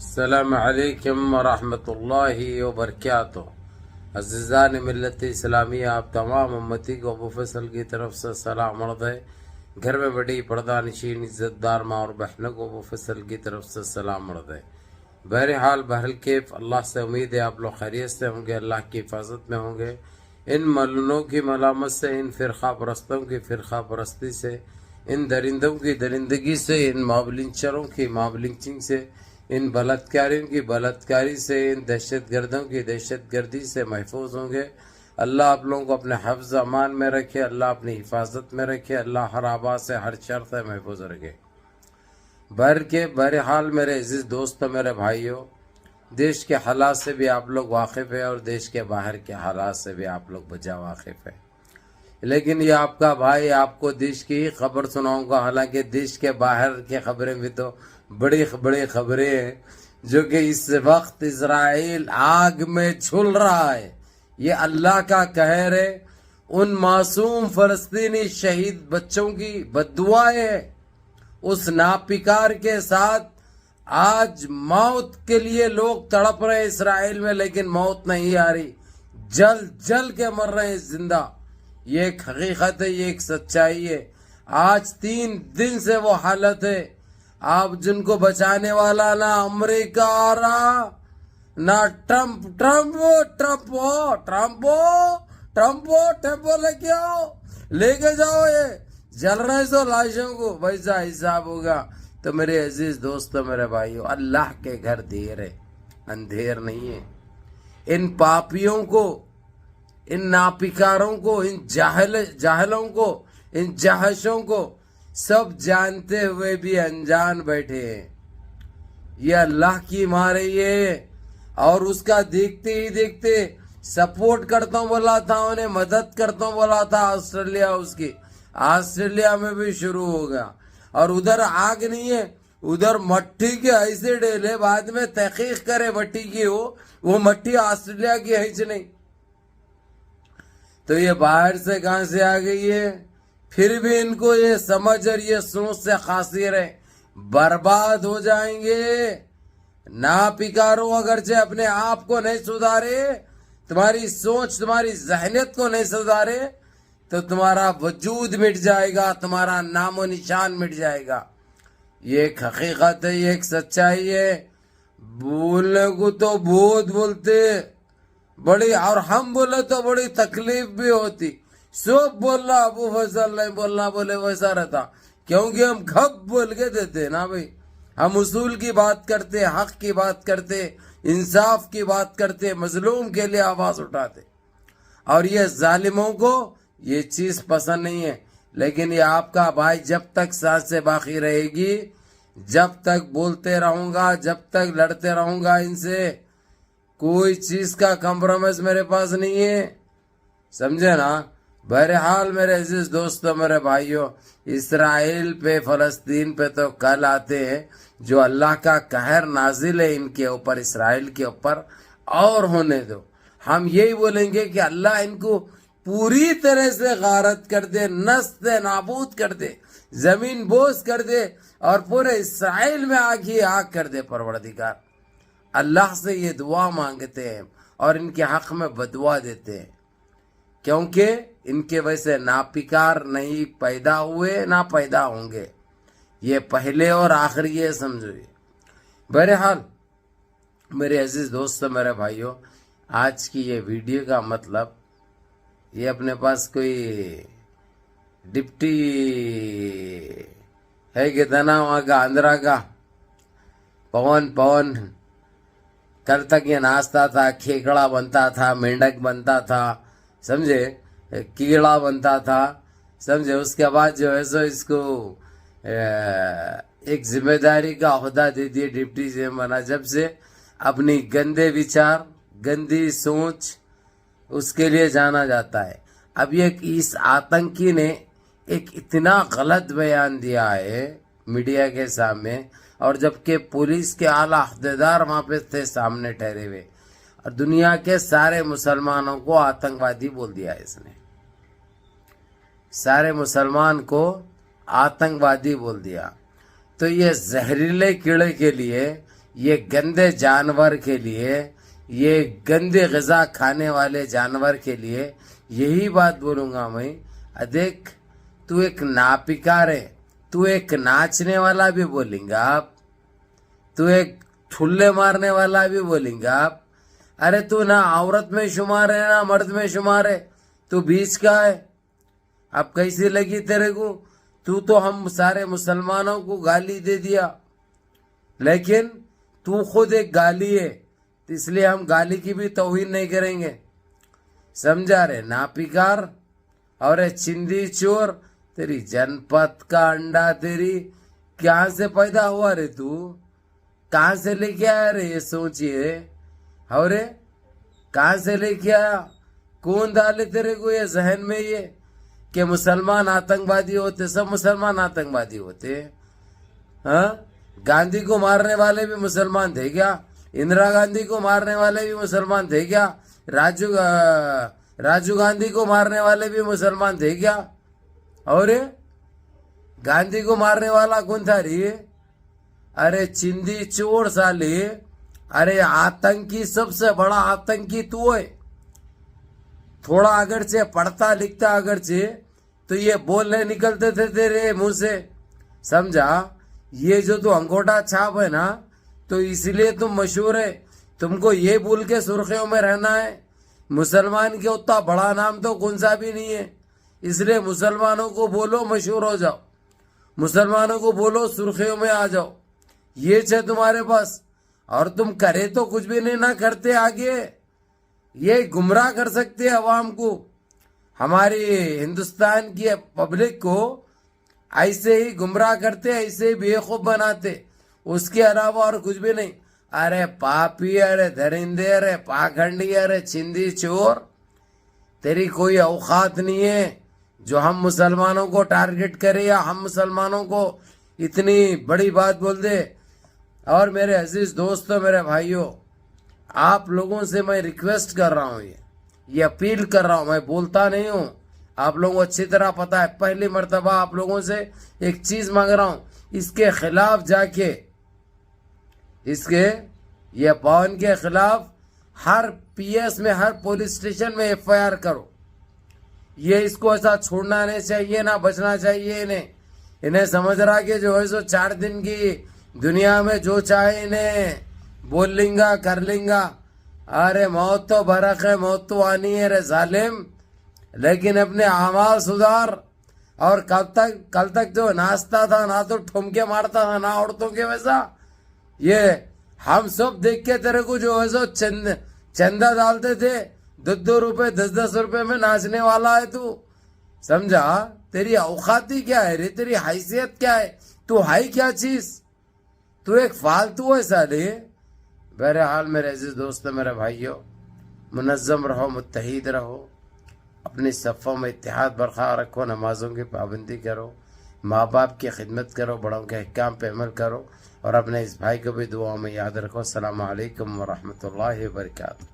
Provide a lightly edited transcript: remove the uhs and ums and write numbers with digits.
السلام علیکم ورحمۃ اللہ وبرکاتہ۔ عزیزان ملت اسلامیہ، آپ تمام امتی کو ابو فیصل کی طرف سے سلام عرض ہے۔ گھر میں بڑی پردہ نشین عزت دار ماں اور بہنوں کو ابو فیصل کی طرف سے سلام عرض ہے۔ بہرحال بہرکیف اللہ سے امید ہے آپ لوگ خیریت سے ہوں گے، اللہ کی حفاظت میں ہوں گے۔ ان ملنوں کی ملامت سے، ان فرقہ پرستوں کی فرقہ پرستی سے، ان درندوں کی درندگی سے، ان ماب لنچروں کی ماب لنچنگ سے، ان بلاتکاریوں کی بلاتکاری سے، ان دہشت گردوں کی دہشت گردی سے محفوظ ہوں گے۔ اللہ آپ لوگوں کو اپنے حفظ امان میں رکھے، اللہ اپنی حفاظت میں رکھے، اللہ ہر آباد سے ہر شر سے محفوظ رکھے۔ بہرحال میرے عزیز دوستوں، میرے بھائیوں، دیش کے حالات سے بھی آپ لوگ واقف ہیں اور دیش کے باہر کے حالات سے بھی آپ لوگ بجا واقف ہیں، لیکن یہ آپ کا بھائی آپ کو دیش کی خبر سناؤں گا۔ حالانکہ دیش کے باہر کی خبریں بھی تو بڑی بڑی خبریں ہیں، جو کہ اس وقت اسرائیل آگ میں جھل رہا ہے۔ یہ اللہ کا قہر ہے، ان معصوم فلسطینی شہید بچوں کی بددعائیں ہیں۔ اس ناپکار کے ساتھ آج موت کے لیے لوگ تڑپ رہے ہیں اسرائیل میں، لیکن موت نہیں آ رہی، جل جل کے مر رہے ہیں زندہ۔ یہ ایک حقیقت ہے، یہ ایک سچائی ہے۔ آج 3 دن سے وہ حالت ہے۔ آپ جن کو بچانے والا نہ امریکہ آ رہا، نہ ٹرمپ لے کے آؤ، لے کے جاؤ، یہ جل رہے سو لاشوں کو، ویسا حساب ہوگا۔ تو میرے عزیز دوستو، میرے بھائیو، اللہ کے گھر دیر ہے، اندھیر نہیں ہے۔ ان پاپیوں کو، ان ناپکاروں کو، ان جاہلوں کو، ان جہشوں کو سب جانتے ہوئے بھی انجان بیٹھے ہیں۔ یہ اللہ کی مار ہے، اور اس کا دیکھتے ہی دیکھتے سپورٹ کرتا ہوں بولا تھا، انہیں مدد کرتا ہوں بولا تھا آسٹریلیا، اس کی آسٹریلیا میں بھی شروع ہو گیا۔ اور ادھر آگ نہیں ہے، ادھر مٹی کے ایسے ڈیلے، بعد میں تحقیق کرے مٹی کی، وہ مٹی آسٹریلیا کی ہے نہیں۔ تو یہ باہر سے کہاں سے آ گئی ہے؟ پھر بھی ان کو یہ سمجھ اور یہ سوچ سے خاصر ہے، برباد ہو جائیں گے۔ ناپکارو اگرچہ اپنے آپ کو نہیں سدھارے، تمہاری سوچ تمہاری ذہنیت کو نہیں سدھارے، تو تمہارا وجود مٹ جائے گا، تمہارا نام و نشان مٹ جائے گا۔ یہ ایک حقیقت ہے، یہ ایک سچائی ہے۔ بولنے کو تو بہت بولتے بڑی، اور ہم بولے تو بڑی تکلیف بھی ہوتی۔ سب بولنا ابو فیصل نہیں بولنا بولے ویسا رہتا، کیونکہ ہم گھپ بول کے دیتے نا بھائی۔ ہم اصول کی بات کرتے، حق کی بات کرتے، انصاف کی بات کرتے، مظلوم کے لیے آواز اٹھاتے۔ اور یہ ظالموں کو یہ چیز پسند نہیں ہے، لیکن یہ آپ کا بھائی جب تک سانسیں باقی رہے گی، جب تک بولتے رہوں گا، جب تک لڑتے رہوں گا ان سے، کوئی چیز کا کمپرومائز میرے پاس نہیں ہے، سمجھے نا۔ بہرحال میرے عزیز دوستو، میرے بھائیوں، اسرائیل پہ، فلسطین پہ تو کل آتے ہیں، جو اللہ کا قہر نازل ہے ان کے اوپر، اسرائیل کے اوپر، اور ہونے دو۔ ہم یہی بولیں گے کہ اللہ ان کو پوری طرح سے غارت کر دے، نست نابود کر دے، زمین بوس کر دے، اور پورے اسرائیل میں آگ ہی آگ کر دے پروردگار۔ اللہ سے یہ دعا مانگتے ہیں اور ان کے حق میں بدعا دیتے ہیں، کیونکہ ان کے ویسے ناپکار نہیں پیدا ہوئے، نہ پیدا ہوں گے۔ یہ پہلے اور آخری ہے، سمجھو۔ بہرحال میرے عزیز دوستو، میرے بھائیوں، آج کی یہ ویڈیو کا مطلب، یہ اپنے پاس کوئی ڈپٹی ہے کتنا وہاں کا آندھرا کا پون کل تک یہ ناچتا تھا، کھیکڑا بنتا تھا، مینڈک بنتا تھا، سمجھے، کیڑا بنتا تھا، سمجھے۔ اس کے بعد جو ہے سو اس کو ایک ذمہ داری کا عہدہ دے دیے، ڈپٹی سی ایم بنا۔ جب سے اپنی گندے وچار، گندی سوچ، اس کے لیے جانا جاتا ہے۔ اب یہ اس آتنکی نے ایک اتنا غلط بیان دیا ہے میڈیا کے سامنے، اور جبکہ پولیس کے اعلیٰ عہدیدار وہاں پہ تھے سامنے ٹھہرے ہوئے، اور دنیا کے سارے مسلمانوں کو آتنکوادی بول دیا اس نے، سارے مسلمان کو آتنکوادی بول دیا۔ تو یہ زہریلے کیڑے کے لیے یہ گندے جانور کے لیے، یہ گندے غذا کھانے والے جانور کے لیے یہی بات بولوں گا میں، دیکھ تو ایک ناپکار ہے، تو ایک ناچنے والا بھی بولیں گا آپ، تو ایک ٹھلے مارنے والا بھی بولیں گا آپ، ارے تو نہ عورت میں شمار ہے نہ مرد میں شمار ہے، تو بیچ کا ہے۔ اب کیسی لگی تیرے کو؟ تو ہم سارے مسلمانوں کو گالی دے دیا، لیکن تو خود ایک گالی ہے، اس لیے ہم گالی کی بھی توہین نہیں کریں گے، سمجھا رے؟ ناپکار اور چندی چور، تیری جنپت کا انڈا تیری کہاں سے پیدا ہوا رے؟ تو کہاں سے لے کے آیا رے؟ یہ سوچیے، اور کہاں سے لے کے آیا؟ کون ڈالے تیرے کو یہ ذہن میں یہ کہ مسلمان آتنکوادی ہوتے؟ سب مسلمان آتنکوادی ہوتے؟ ہاں، گاندھی کو مارنے والے بھی مسلمان تھے کیا؟ اندرا گاندھی کو مارنے والے بھی مسلمان تھے کیا؟ راجیو گاندھی کو مارنے والے بھی مسلمان تھے کیا؟ اور گاندھی کو مارنے والا کون تھا رے؟ ارے چندی چور سالی، ارے آتنکی، سب سے بڑا آتنکی تو ہے۔ تھوڑا اگرچہ پڑھتا لکھتا اگرچہ تو یہ بولنے نکلتے تھے تیرے منہ سے، سمجھا؟ یہ جو تو انگوٹھا چھاپ ہے نا، تو اس لیے تم مشہور ہے، تم کو یہ بول کے سرخیوں میں رہنا ہے۔ مسلمان کے اتنا بڑا نام تو کون سا بھی نہیں ہے، اس لیے مسلمانوں کو بولو مشہور ہو جاؤ، مسلمانوں کو بولو سرخیوں میں آ جاؤ، یہ ہے تمہارے پاس۔ اور تم کرے تو کچھ بھی نہیں، نہ کرتے آگے، یہ گمراہ کر سکتے عوام کو، ہماری ہندوستان کی پبلک کو ایسے ہی گمراہ کرتے، ایسے ہی بیوقوف بناتے، اس کے علاوہ اور کچھ بھی نہیں۔ ارے پاپی، ارے درندے، ارے پاکھنڈی، ارے چندی چور، تیری کوئی اوقات نہیں ہے جو ہم مسلمانوں کو ٹارگٹ کرے یا ہم مسلمانوں کو اتنی بڑی بات بول دے۔ اور میرے عزیز دوستوں، میرے بھائیوں، آپ لوگوں سے میں ریکویسٹ کر رہا ہوں، یہ اپیل کر رہا ہوں، میں بولتا نہیں ہوں، آپ لوگوں کو اچھی طرح پتا ہے، پہلی مرتبہ آپ لوگوں سے ایک چیز مانگ رہا ہوں، اس کے خلاف جا کے، اس کے یہ پون کے خلاف ہر پی ایس میں، ہر پولیس اسٹیشن میں ایف آئی آر کرو۔ یہ اس کو ایسا چھوڑنا نہیں چاہیے، نہ بچنا چاہیے انہیں سمجھ رہا کہ جو ہے سو 4 دن کی دنیا میں جو چاہے انہیں بول لیں گا، کر لیں گا۔ ارے موت تو برق ہے، موت تو آنی ہے رے ظالم، لیکن اپنے اعمال سدھار۔ اور کل تک جو ناچتا تھا، نہ تو ٹھمکے مارتا تھا، نہ عورتوں کے ویسا، یہ ہم سب دیکھ کے تیرے کو جو ہے سو چندہ ڈالتے تھے، 2 روپے 10 روپے میں ناچنے والا ہے تو، سمجھا؟ تیری اوقاتی کیا ہے رے؟ تیری حیثیت کیا ہے؟ تو ہے کیا چیز؟ تو ایک فالتو ہے سالے۔ بہرحال میرے عزیز دوستو، میرے بھائیوں، منظم رہو، متحد رہو، اپنی صفوں میں اتحاد برقرار رکھو، نمازوں کی پابندی کرو، ماں باپ کی خدمت کرو، بڑوں کے احکام پہ عمل کرو، اور اپنے اس بھائی کو بھی دعاؤں میں یاد رکھو۔ السلام علیکم ورحمۃ اللہ وبرکاتہ۔